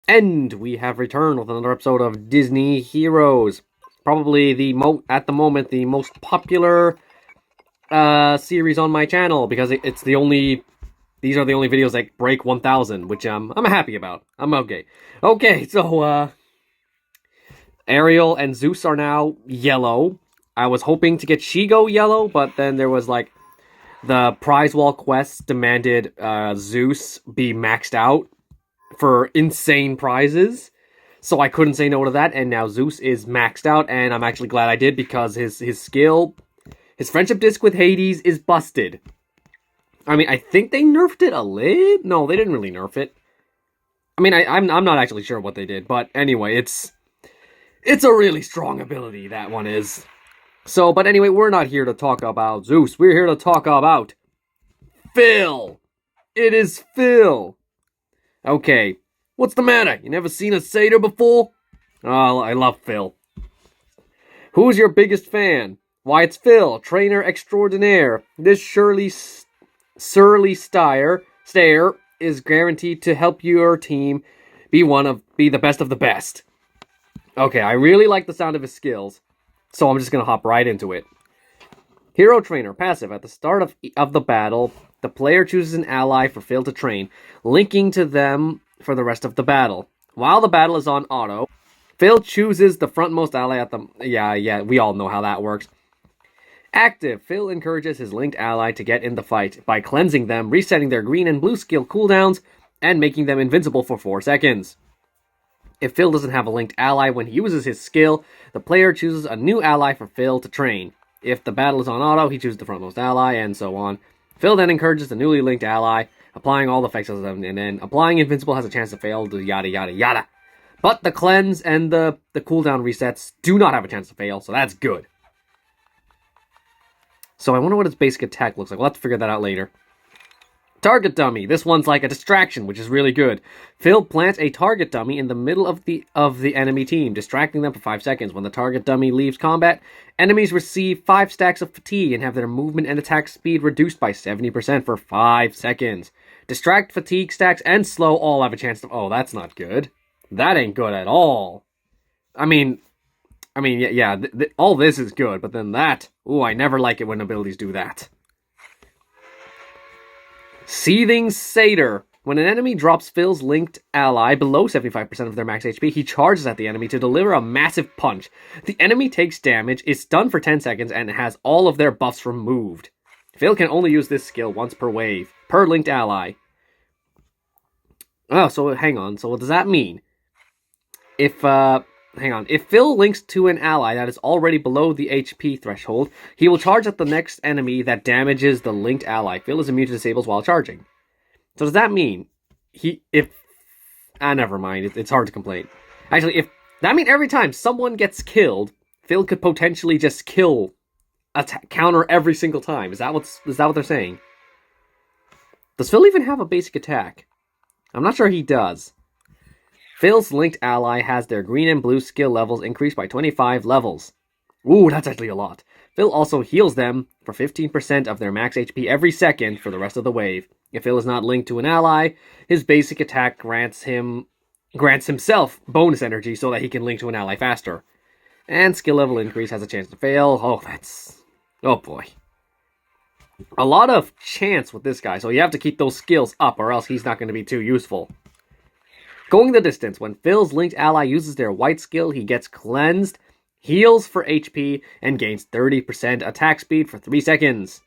And we have returned with another episode of Disney Heroes. Probably at the moment, the most popular series on my channel, because it's the only... These are the only videos that break 1,000, which I'm happy about. I'm okay. Okay, so, Ariel and Zeus are now yellow. I was hoping to get Shigo yellow, but then there was, like, the prize wall quest demanded Zeus be maxed out for insane prizes. So I couldn't say no to that, and now Zeus is maxed out, and I'm actually glad I did, because his skill, his friendship disc with Hades is busted. I mean, I think they nerfed it a little? No, they didn't really nerf it. I mean, I'm not actually sure what they did, but anyway, it's a really strong ability, that one is. So, but anyway, we're not here to talk about Zeus. We're here to talk about Phil. It is Phil. Okay, what's the matter? You never seen a SATYR before? Oh, I love Phil. Who's your biggest fan? Why, it's Phil, trainer extraordinaire. This surly SATYR is guaranteed to help your team be the best of the best. Okay, I really like the sound of his skills, so I'm just gonna hop right into it. Hero Trainer, passive. At the start of the battle, the player chooses an ally for Phil to train, linking to them for the rest of the battle. While the battle is on auto, Phil chooses the frontmost ally at the... Yeah, we all know how that works. Active. Phil encourages his linked ally to get in the fight by cleansing them, resetting their green and blue skill cooldowns, and making them invincible for 4 seconds. If Phil doesn't have a linked ally when he uses his skill, the player chooses a new ally for Phil to train. If the battle is on auto, he chooses the frontmost ally, and so on. Phil then encourages the newly linked ally, applying all the effects of them, and then applying Invincible has a chance to fail, yada yada yada. But the cleanse and the cooldown resets do not have a chance to fail, so that's good. So I wonder what its basic attack looks like. We'll have to figure that out later. Target dummy. This one's like a distraction, which is really good. Phil plants a target dummy in the middle of the enemy team, distracting them for 5 seconds. When the target dummy leaves combat, enemies receive 5 stacks of fatigue and have their movement and attack speed reduced by 70% for 5 seconds. Distract, fatigue stacks, and slow all have a chance to... Oh, that's not good. That ain't good at all. I mean, yeah, all this is good, but then that... Ooh, I never like it when abilities do that. Seething SATYR. When an enemy drops Phil's linked ally below 75% of their max HP, he charges at the enemy to deliver a massive punch. The enemy takes damage, is stunned for 10 seconds, and has all of their buffs removed. Phil can only use this skill once per wave, per linked ally. Oh, so hang on. So what does that mean? If Phil links to an ally that is already below the HP threshold, he will charge at the next enemy that damages the linked ally. Phil is immune to disables while charging. So does that mean never mind. It's hard to complain. Actually, that mean every time someone gets killed, Phil could potentially just counter every single time. Is that what they're saying? Does Phil even have a basic attack? I'm not sure he does. Phil's linked ally has their green and blue skill levels increased by 25 levels. Ooh, that's actually a lot. Phil also heals them for 15% of their max HP every second for the rest of the wave. If Phil is not linked to an ally, his basic attack grants himself bonus energy so that he can link to an ally faster. And skill level increase has a chance to fail. Oh boy. A lot of chance with this guy, so you have to keep those skills up or else he's not going to be too useful. Going the distance. When Phil's linked ally uses their white skill, he gets cleansed, heals for HP, and gains 30% attack speed for 3 seconds.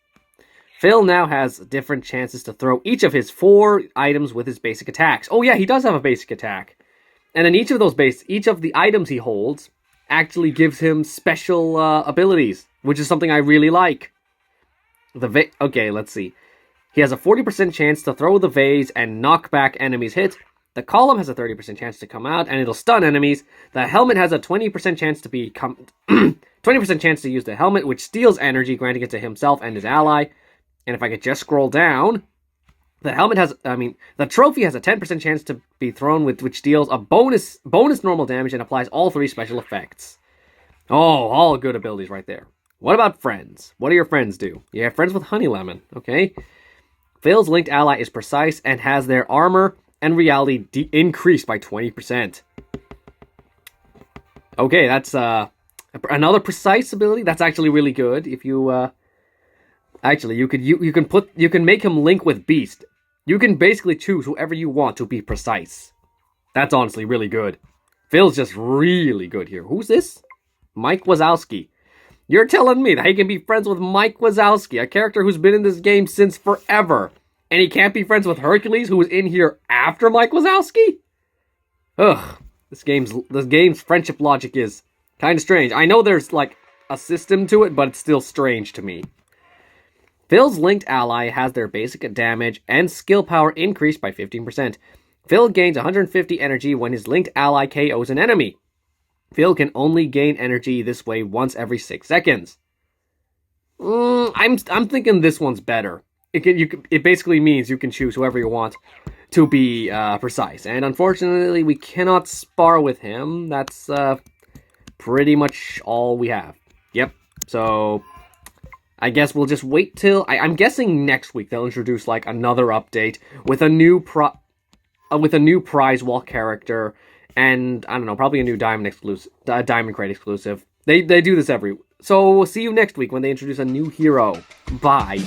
Phil now has different chances to throw each of his 4 items with his basic attacks. Oh yeah, he does have a basic attack. And then each of the items he holds actually gives him special abilities, which is something I really like. Okay, let's see. He has a 40% chance to throw the vase and knock back enemies' hits. The column has a 30% chance to come out, and it'll stun enemies. The helmet has a 20% chance to 20% chance to use the helmet, which steals energy, granting it to himself and his ally. And if I could just scroll down, the trophy has a 10% chance to be thrown, which deals a bonus normal damage and applies all 3 special effects. Oh, all good abilities right there. What about friends? What do your friends do? You have friends with Honey Lemon, okay? Phil's linked ally is precise and has their armor and reality increased by 20%. Okay, that's another precise ability. That's actually really good. If you actually you can make him link with Beast. You can basically choose whoever you want to be precise. That's honestly really good. Phil's just really good here. Who's this? Mike Wazowski. You're telling me that he can be friends with Mike Wazowski, a character who's been in this game since forever, and he can't be friends with Hercules, who was in here after Mike Wazowski? Ugh. This game's friendship logic is kind of strange. I know there's, like, a system to it, but it's still strange to me. Phil's linked ally has their basic damage and skill power increased by 15%. Phil gains 150 energy when his linked ally KOs an enemy. Phil can only gain energy this way once every 6 seconds. I'm thinking this one's better. It basically means you can choose whoever you want to be precise. And unfortunately, we cannot spar with him. That's pretty much all we have. Yep. So I guess we'll just wait till... I'm guessing next week they'll introduce like another update with a new prize wall character and, I don't know, probably a new Diamond Crate exclusive. They do this every... So we'll see you next week when they introduce a new hero. Bye.